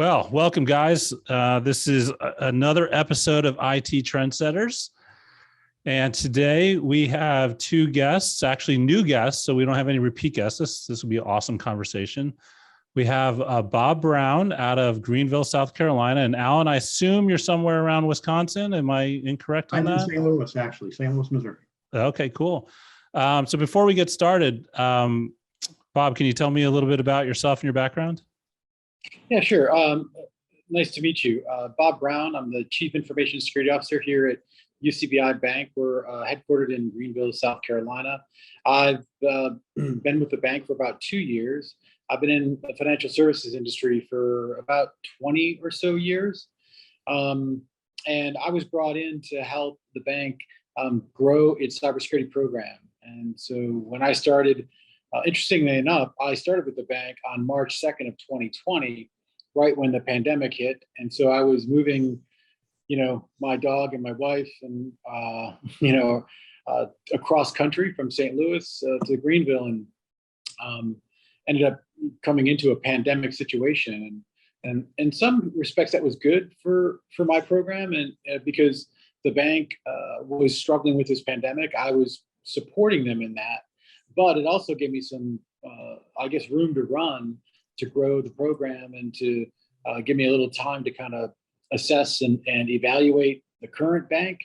Well, welcome, guys. This is another episode of IT Trendsetters. And today we have two guests, actually new guests, so we don't have any repeat guests. This will be an awesome conversation. We have Bob Brown out of Greenville, South Carolina. And Alan, I assume you're somewhere around Wisconsin. Am I incorrect on that? I'm in St. Louis, actually, St. Louis, Missouri. Okay, cool. So before we get started, Bob, can you tell me a little bit about yourself and your background? Yeah, sure. Nice to meet you. Bob Brown, I'm the Chief Information Security Officer here at UCBI Bank. We're headquartered in Greenville, South Carolina. I've been with the bank for about 2 years. I've been in the financial services industry for about 20 or so years. And I was brought in to help the bank grow its cybersecurity program. And so when I started, interestingly enough, I started with the bank on March 2nd of 2020, right when the pandemic hit. And so I was moving, my dog and my wife and, across country from St. Louis to Greenville, and ended up coming into a pandemic situation. And in some respects, that was good for my program. And because the bank was struggling with this pandemic, I was supporting them in that. But it also gave me some, room to run, to grow the program, and to give me a little time to kind of assess and evaluate the current bank,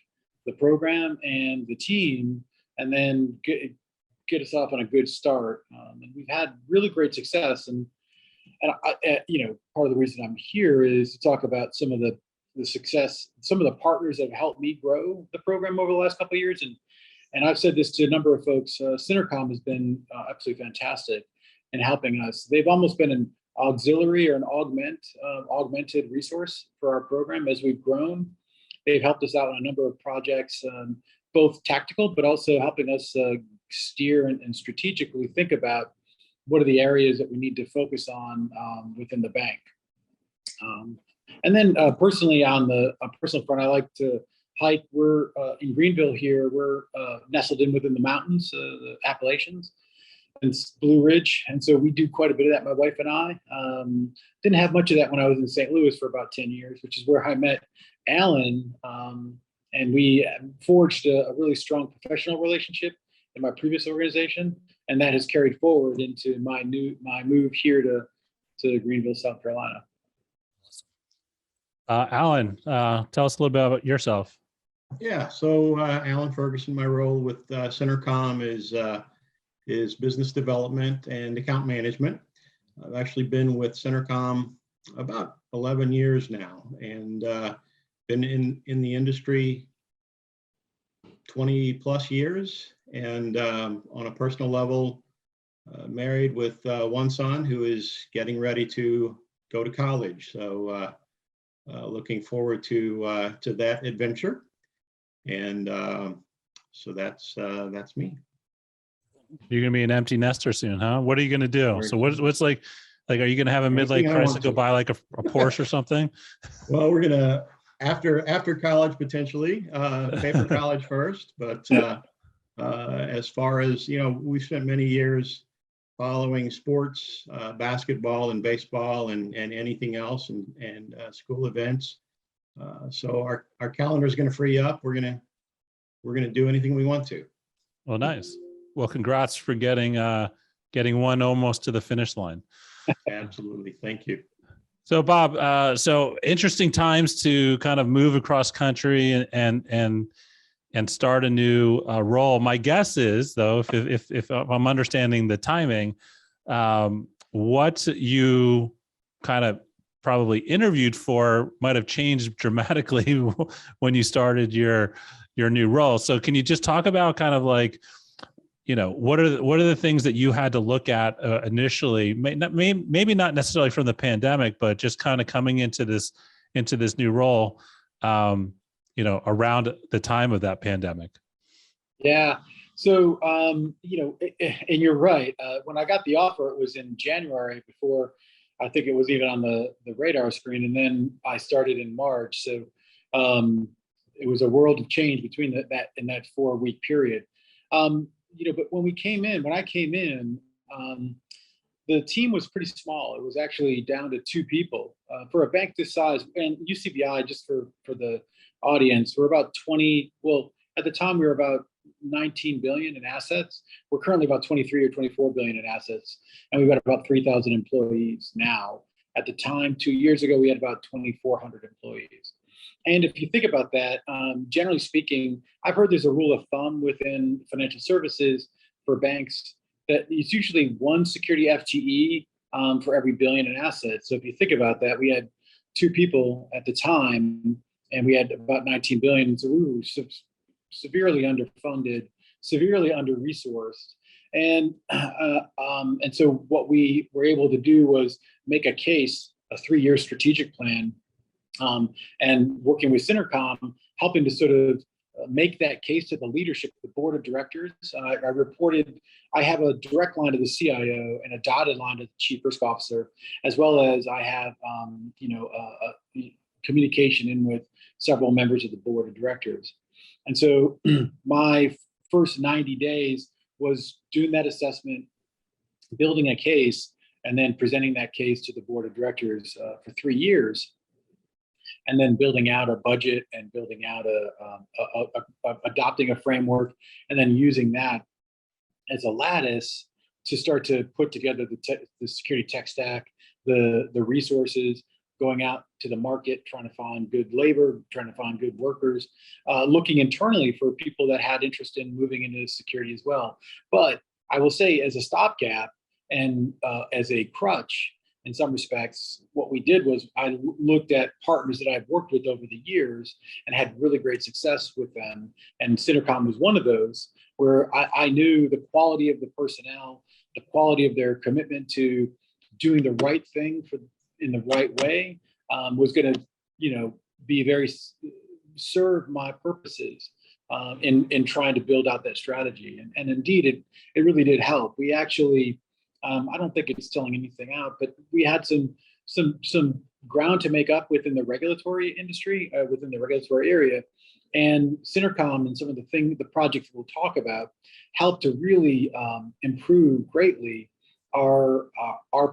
the program, and the team, and then get us off on a good start. And we've had really great success. And part of the reason I'm here is to talk about some of the success, some of the partners that have helped me grow the program over the last couple of years. And I've said this to a number of folks. SynerComm has been absolutely fantastic in helping us. They've almost been an auxiliary or an augmented resource for our program as we've grown. They've helped us out on a number of projects, both tactical, but also helping us steer and strategically think about what are the areas that we need to focus on within the bank. And then personally, on the personal front, I like to hike. We're in Greenville here. We're nestled in within the mountains, the Appalachians, and Blue Ridge. And so we do quite a bit of that, my wife and I. Didn't have much of that when I was in St. Louis for about 10 years, which is where I met Alan. And we forged a really strong professional relationship in my previous organization. And that has carried forward into my move here to Greenville, South Carolina. Alan, tell us a little bit about yourself. Yeah, so Alan Ferguson, my role with SynerComm is business development and account management. I've actually been with SynerComm about 11 years now, and been in the industry 20 plus years. And on a personal level, married with one son who is getting ready to go to college. So looking forward to that adventure. And so that's me. You're gonna be an empty nester soon, huh? What are you gonna do? So what's like, are you gonna have a midlife crisis, go buy like a Porsche or something? Well, we're gonna after college potentially pay for college first, but as far as we've spent many years following sports, basketball and baseball and anything else, and school events. So our calendar is going to free up. We're going to do anything we want to. Well, nice. Well, congrats for getting one almost to the finish line. Absolutely. Thank you. So Bob, so interesting times to kind of move across country and start a new role. My guess is, though, if I'm understanding the timing, what you kind of probably interviewed for might have changed dramatically when you started your new role. So can you just talk about kind of like, what are the things that you had to look at initially? Maybe not necessarily from the pandemic, but just kind of coming into this new role. Around the time of that pandemic. Yeah. So, and you're right. When I got the offer, it was in January before I think it was even on the radar screen. And then I started in March. So it was a world of change between that 4-week period. But when I came in, the team was pretty small. It was actually down to 2 people. For a bank this size, and UCBI, just for the audience, we're about 20, well, at the time we were about 19 billion in assets. We're currently about 23 or 24 billion in assets, and we've got about 3,000 employees now. At the time, 2 years ago, we had about 2,400 employees. And if you think about that, generally speaking, I've heard there's a rule of thumb within financial services for banks that it's usually 1 security FTE for every billion in assets. So if you think about that, we had 2 people at the time, and we had about 19 billion. So we were severely underfunded, severely under-resourced. And so what we were able to do was make a case, a 3-year strategic plan, and working with SynerComm, helping to sort of make that case to the leadership, the board of directors. I have a direct line to the CIO and a dotted line to the chief risk officer, as well as I have, communication in with several members of the board of directors. And so my first 90 days was doing that assessment, building a case, and then presenting that case to the board of directors for 3 years, and then building out a budget and building out adopting a framework, and then using that as a lattice to start to put together the security tech stack, the resources, going out to the market, trying to find good labor, trying to find good workers, looking internally for people that had interest in moving into security as well. But I will say, as a stopgap and as a crutch, in some respects, what we did was I looked at partners that I've worked with over the years and had really great success with them. And SynerComm was one of those, where I knew the quality of the personnel, the quality of their commitment to doing the right thing in the right way, was going to, be very serve my purposes in trying to build out that strategy. And indeed, it really did help. We actually, I don't think it's telling anything out, but we had some ground to make up within the regulatory industry, within the regulatory area. And SynerComm and some of the projects we'll talk about helped to really improve greatly our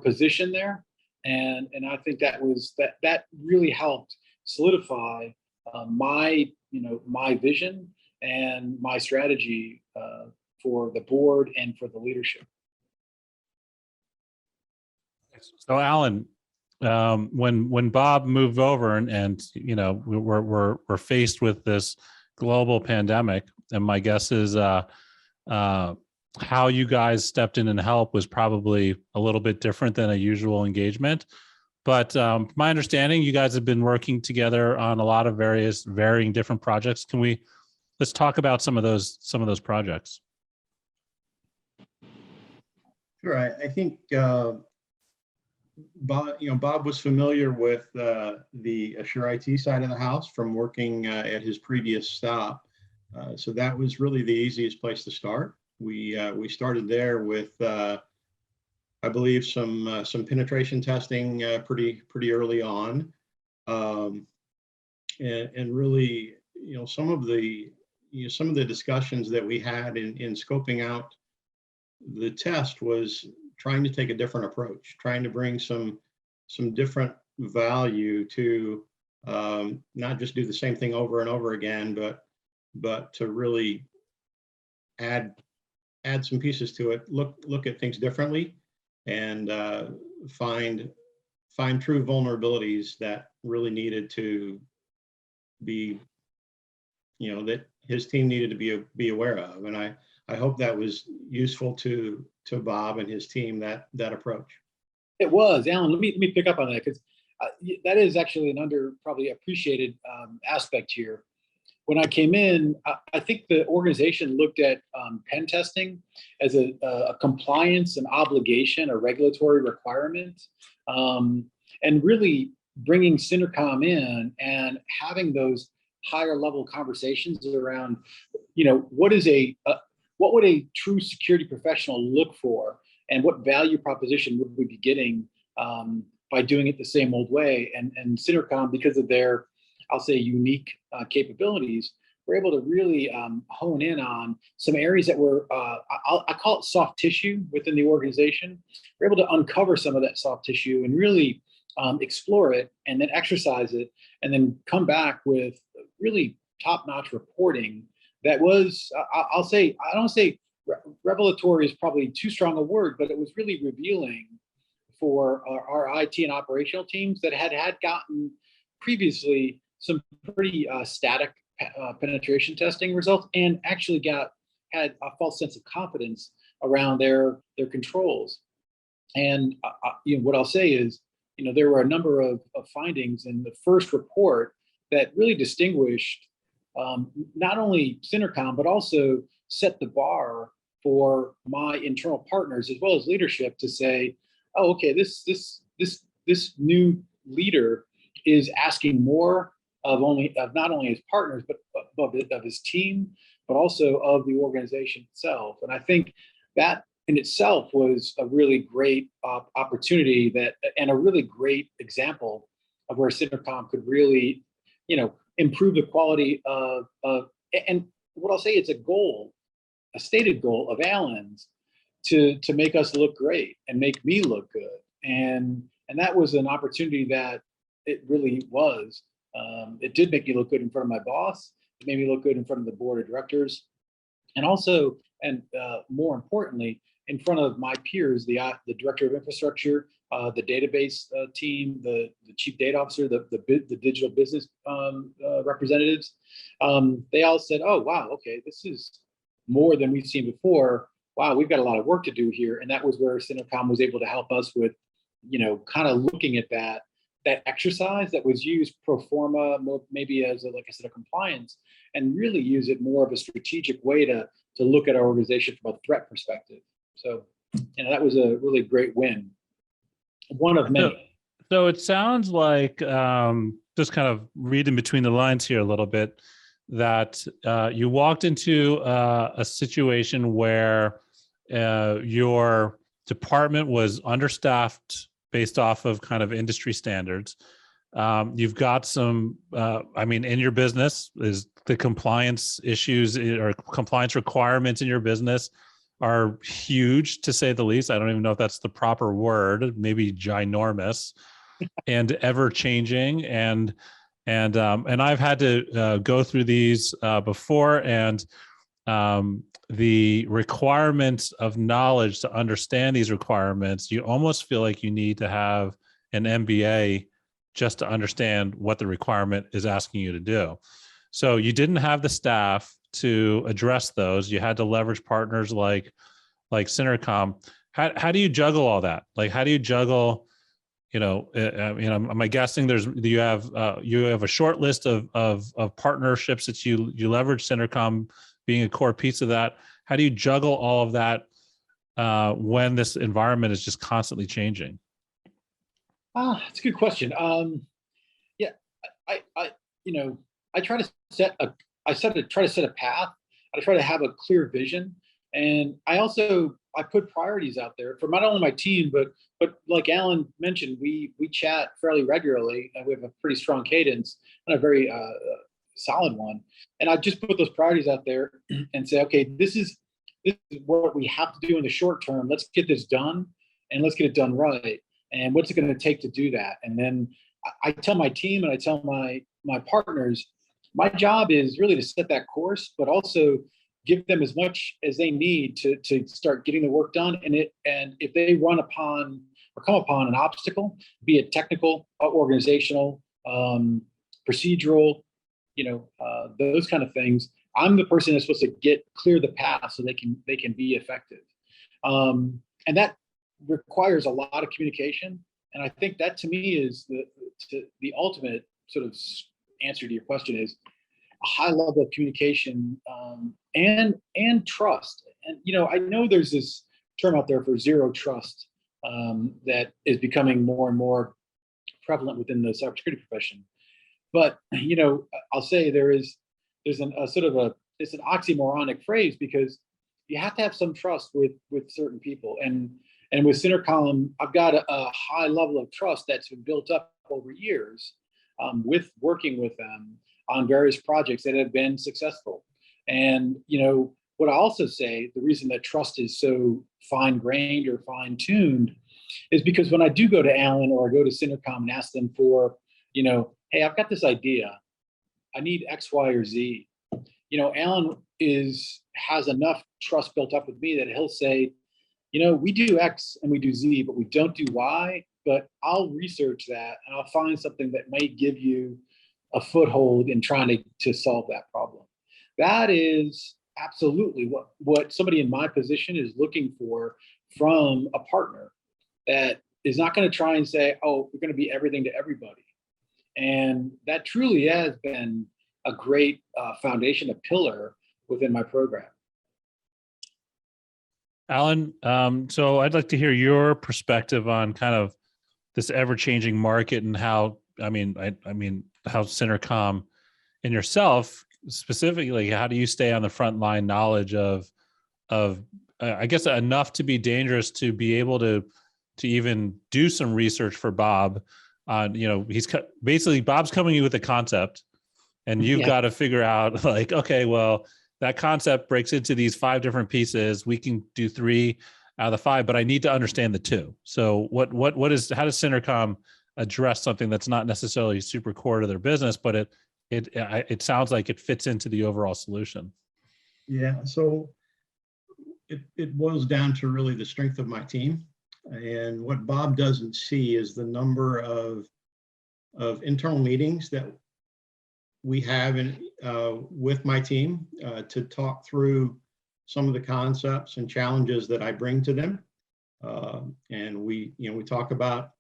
position there. And I think that really helped solidify my vision and my strategy for the board and for the leadership. So Alan, when Bob moved over and we're faced with this global pandemic, and my guess is how you guys stepped in and helped was probably a little bit different than a usual engagement. But my understanding, you guys have been working together on a lot of varying different projects. Let's talk about some of those projects. Sure. I think Bob was familiar with the Assure IT side of the house from working at his previous stop. So that was really the easiest place to start. We started there with, I believe, some penetration testing pretty early on, and really, some of the discussions that we had in scoping out the test was trying to take a different approach, trying to bring some different value to not just do the same thing over and over again, but to really add some pieces to it, look at things differently, and find true vulnerabilities that really needed to be, that his team needed to be aware of. And I hope that was useful to Bob and his team, that approach. It was, Alan. Let me pick up on that, because that is actually an probably appreciated aspect here. When I came in, I think the organization looked at pen testing as a compliance and obligation, a regulatory requirement, and really bringing SynerComm in and having those higher level conversations around, what would a true security professional look for, and what value proposition would we be getting by doing it the same old way? And SynerComm, because of their, I'll say, unique capabilities, we're able to really hone in on some areas that were, I call it soft tissue within the organization. We're able to uncover some of that soft tissue and really explore it, and then exercise it, and then come back with really top-notch reporting that was, I'll say, I don't say revelatory is probably too strong a word, but it was really revealing for our IT and operational teams that had gotten previously some pretty static penetration testing results, and actually had a false sense of confidence around their controls. And what I'll say is, there were a number of findings in the first report that really distinguished not only SynerComm, but also set the bar for my internal partners as well as leadership to say, oh, okay, this new leader is asking more of not only his partners, but of his team, but also of the organization itself. And I think that in itself was a really great opportunity and a really great example of where SynerComm could really, improve the quality of, and what I'll say, it's a stated goal of Alan's to make us look great and make me look good. And that was an opportunity that it really was. It did make me look good in front of my boss. It made me look good in front of the board of directors, and also, and more importantly, in front of my peers, the director of infrastructure, the database team, the chief data officer, the digital business representatives. They all said, "Oh, wow, okay, this is more than we've seen before. Wow, we've got a lot of work to do here." And that was where SynerComm was able to help us with, kind of looking at that exercise that was used pro forma, maybe as like I said, a compliance, and really use it more of a strategic way to look at our organization from a threat perspective. So, that was a really great win. One of many. So it sounds like, just kind of reading between the lines here a little bit, that you walked into a situation where your department was understaffed based off of kind of industry standards. You've got some, in your business, is the compliance issues or compliance requirements in your business are huge, to say the least. I don't even know if that's the proper word, maybe ginormous and ever changing. And I've had to go through these before, and the requirements of knowledge to understand these requirements, you almost feel like you need to have an MBA just to understand what the requirement is asking you to do. So you didn't have the staff to address those. You had to leverage partners like SynerComm. How do you juggle all that? Like, how do you juggle, am I guessing you have a short list of partnerships that you leverage, SynerComm being a core piece of that. How do you juggle all of that when this environment is just constantly changing? It's a good question. I try to set a path. I try to have a clear vision, and I put priorities out there for not only my team, but like Alan mentioned, we chat fairly regularly, and we have a pretty strong cadence and a very solid one. And I just put those priorities out there and say, okay, this is what we have to do in the short term. Let's get this done, and let's get it done right. And what's it going to take to do that? And then I tell my team and I tell my partners, my job is really to set that course, but also give them as much as they need to start getting the work done. And if they run upon or come upon an obstacle, be it technical, organizational, procedural, those kind of things, I'm the person that's supposed to clear the path so they can be effective. And that requires a lot of communication. And I think that, to me, is the ultimate sort of answer to your question, is a high level of communication and trust. And I know there's this term out there for zero trust that is becoming more and more prevalent within the cybersecurity profession. But I'll say there's it's an oxymoronic phrase, because you have to have some trust with certain people. And with SynerComm, I've got a high level of trust that's been built up over years with working with them on various projects that have been successful. And what I also say, the reason that trust is so fine-grained or fine-tuned is because when I do go to Alan or I go to SynerComm and ask them for, hey, I've got this idea, I need X, Y, or Z. Alan has enough trust built up with me that he'll say, we do X and we do Z, but we don't do Y. But I'll research that and I'll find something that might give you a foothold in trying to solve that problem. That is absolutely what somebody in my position is looking for from a partner, that is not going to try and say, oh, we're going to be everything to everybody. And that truly has been a great foundation, a pillar within my program. Alan, so I'd like to hear your perspective on kind of this ever-changing market and how, I mean, how SynerComm and yourself specifically, how do you stay on the front line knowledge of I guess enough to be dangerous to be able to even do some research for Bob on, he's basically Bob's coming to you with a concept and you've got to figure out like, okay, well, that concept breaks into these 5 different pieces. We can do 3 out of the 5, but I need to understand the 2. So how does SynerComm address something that's not necessarily super core to their business, but it sounds like it fits into the overall solution? Yeah, so it boils down to really the strength of my team. And what Bob doesn't see is the number of internal meetings that we have with my team to talk through some of the concepts and challenges that I bring to them. And we talk about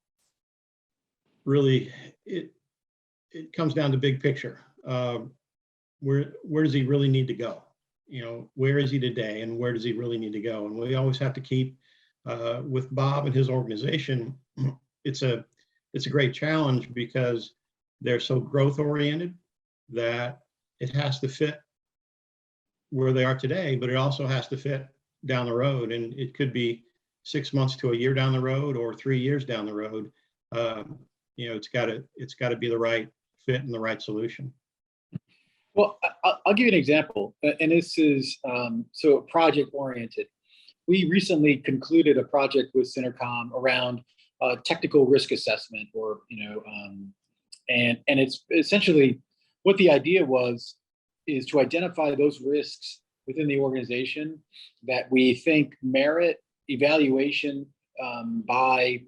really, it comes down to big picture. Where does he really need to go? Where is he today and where does he really need to go? And we always have to keep, with Bob and his organization, it's a great challenge because they're so growth oriented that it has to fit where they are today, but it also has to fit down the road. And it could be 6 months to a year down the road or 3 years down the road. It's got to be the right fit and the right solution. Well, I'll give you an example, and this is so project oriented. We recently concluded a project with SynerComm around technical risk assessment, or and it's essentially what the idea is to identify those risks within the organization that we think merit evaluation by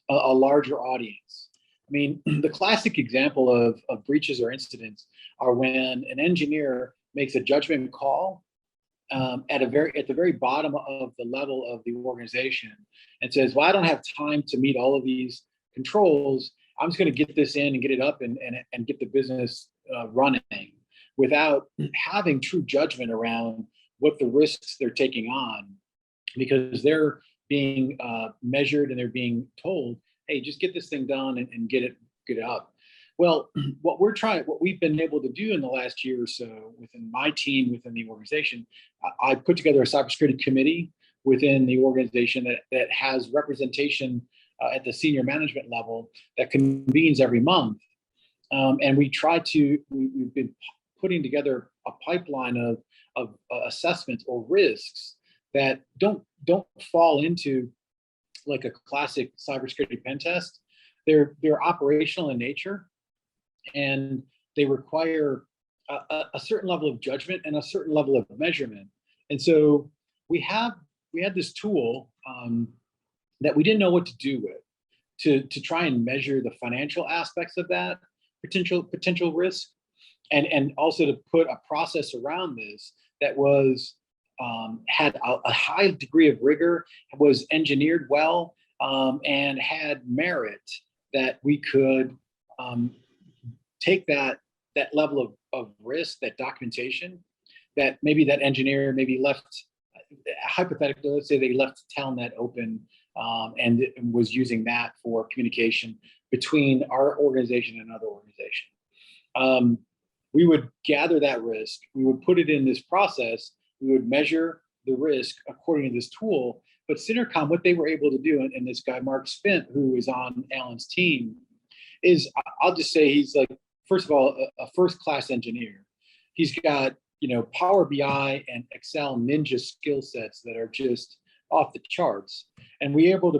a larger audience. I mean, the classic example of breaches or incidents are when an engineer makes a judgment call at the very bottom of the level of the organization and says, well, I don't have time to meet all of these controls. I'm just going to get this in and get it up and get the business running without having true judgment around what the risks they're taking on, because they're being measured and they're being told, hey, just get this thing done and get it up. Well, what we've been able to do in the last year or so within my team, within the organization, I put together a cybersecurity committee within the organization that has representation at the senior management level that convenes every month. And we've been putting together a pipeline of assessments or risks that don't fall into like a classic cybersecurity pen test. They're operational in nature, and they require a certain level of judgment and a certain level of measurement. And so we had this tool that we didn't know what to do with to try and measure the financial aspects of that potential risk, and also to put a process around this that was had a high degree of rigor, was engineered well, and had merit that we could take that level of risk, that documentation, that maybe that engineer maybe left, hypothetically, let's say they left Telnet open and was using that for communication between our organization and another organization. We would gather that risk, we would put it in this process, we would measure the risk according to this tool. But SynerComm, what they were able to do, and this guy, Mark Spint, who is on Alan's team, is, I'll just say he's like, first of all, a first-class engineer. He's got Power BI and Excel ninja skill sets that are just off the charts. And we were able to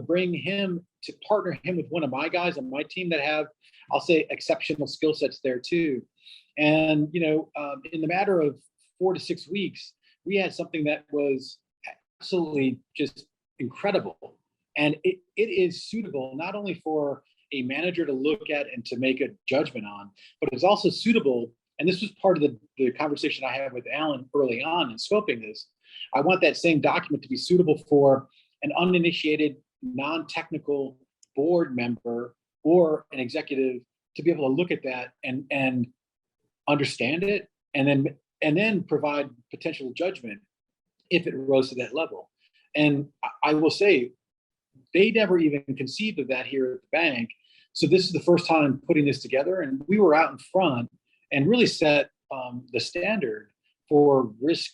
partner him with one of my guys on my team that have, I'll say, exceptional skill sets there too. And, in the matter of 4 to 6 weeks, we had something that was absolutely just incredible. And it is suitable not only for a manager to look at and to make a judgment on, but it's also suitable. And this was part of the conversation I had with Alan early on in scoping this. I want that same document to be suitable for an uninitiated, non-technical board member or an executive to be able to look at that and understand it, and then provide potential judgment if it rose to that level. And I will say, they never even conceived of that here at the bank. So this is the first time putting this together, and we were out in front and really set the standard for risk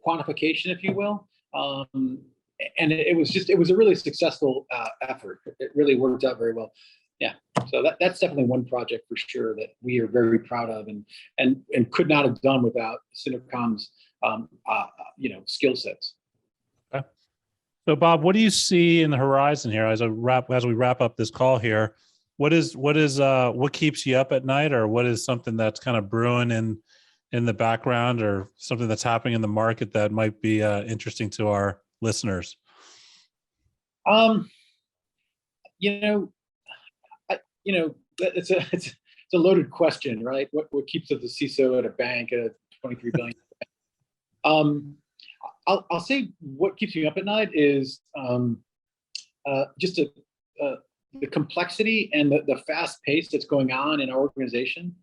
quantification, if you will. And it was a really successful effort. It really worked out very well. Yeah, so that's definitely one project for sure that we are very proud of, and could not have done without SynerComm's skill sets. Okay. So Bob, what do you see in the horizon here as we wrap up this call here? What keeps you up at night, or what is something that's kind of brewing in the background, or something that's happening in the market that might be interesting to our listeners? It's a loaded question, right? What keeps us a CISO at a bank at a 23 billion? I'll say what keeps me up at night is just the complexity and the fast pace that's going on in our organization.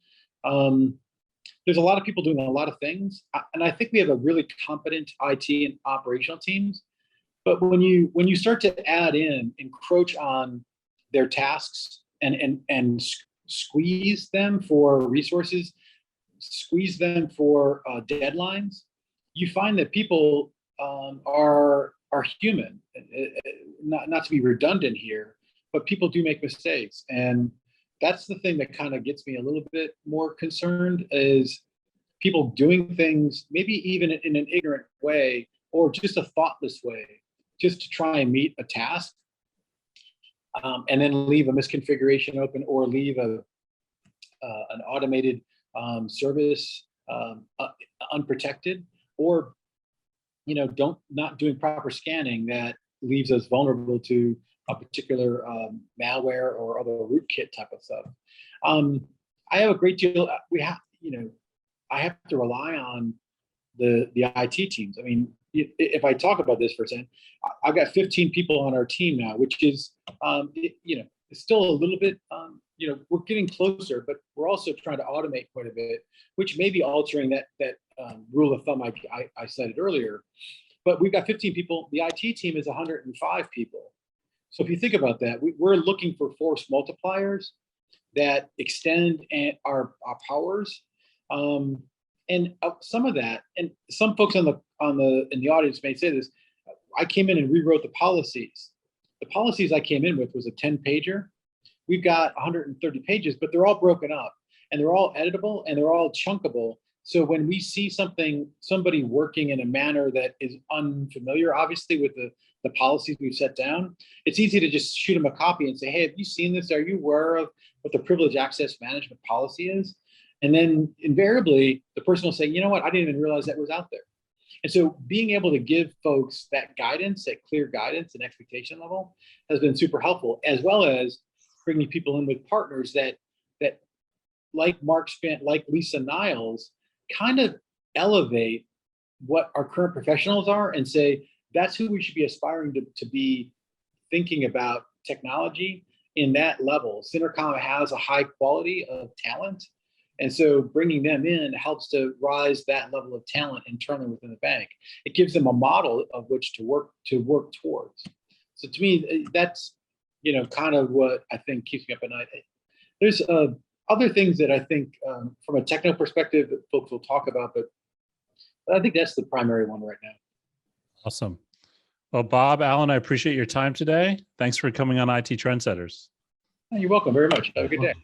There's a lot of people doing a lot of things, and I think we have a really competent IT and operational teams. But when you start to encroach on their tasks and squeeze them for resources, squeeze them for deadlines, you find that people are human. Not to be redundant here, but people do make mistakes, and that's the thing that kind of gets me a little bit more concerned, is people doing things maybe even in an ignorant way or just a thoughtless way, just to try and meet a task, and then leave a misconfiguration open, or leave an automated service unprotected, or not doing proper scanning that leaves us vulnerable to a particular malware or other rootkit type of stuff. I have a great deal. I have to rely on the IT teams. I mean, if I talk about this for a second, I've got 15 people on our team now, which is, it's still a little bit, we're getting closer, but we're also trying to automate quite a bit, which may be altering that rule of thumb I cited earlier. But we've got 15 people. The IT team is 105 people. So if you think about that, we're looking for force multipliers that extend our powers. And some of that, and some folks in the audience may say this, I came in and rewrote the policies. The policies I came in with was a 10-pager. We've got 130 pages, but they're all broken up, and they're all editable, and they're all chunkable. So when we see somebody working in a manner that is unfamiliar, obviously with the policies we've set down, it's easy to just shoot them a copy and say, hey, have you seen this? Are you aware of what the privileged access management policy is? And then invariably, the person will say, you know what, I didn't even realize that was out there. And so being able to give folks that guidance, that clear guidance and expectation level, has been super helpful, as well as bringing people in with partners that like Mark Spant, like Lisa Niles, kind of elevate what our current professionals are and say, that's who we should be aspiring to be thinking about technology in that level. SynerComm has a high quality of talent. And so bringing them in helps to rise that level of talent internally within the bank. It gives them a model of which to work towards. So to me, that's kind of what I think keeps me up at night. There's other things that I think from a technical perspective that folks will talk about, but I think that's the primary one right now. Awesome. Well, Bob, Alan, I appreciate your time today. Thanks for coming on IT Trendsetters. You're welcome very much. Have a good day.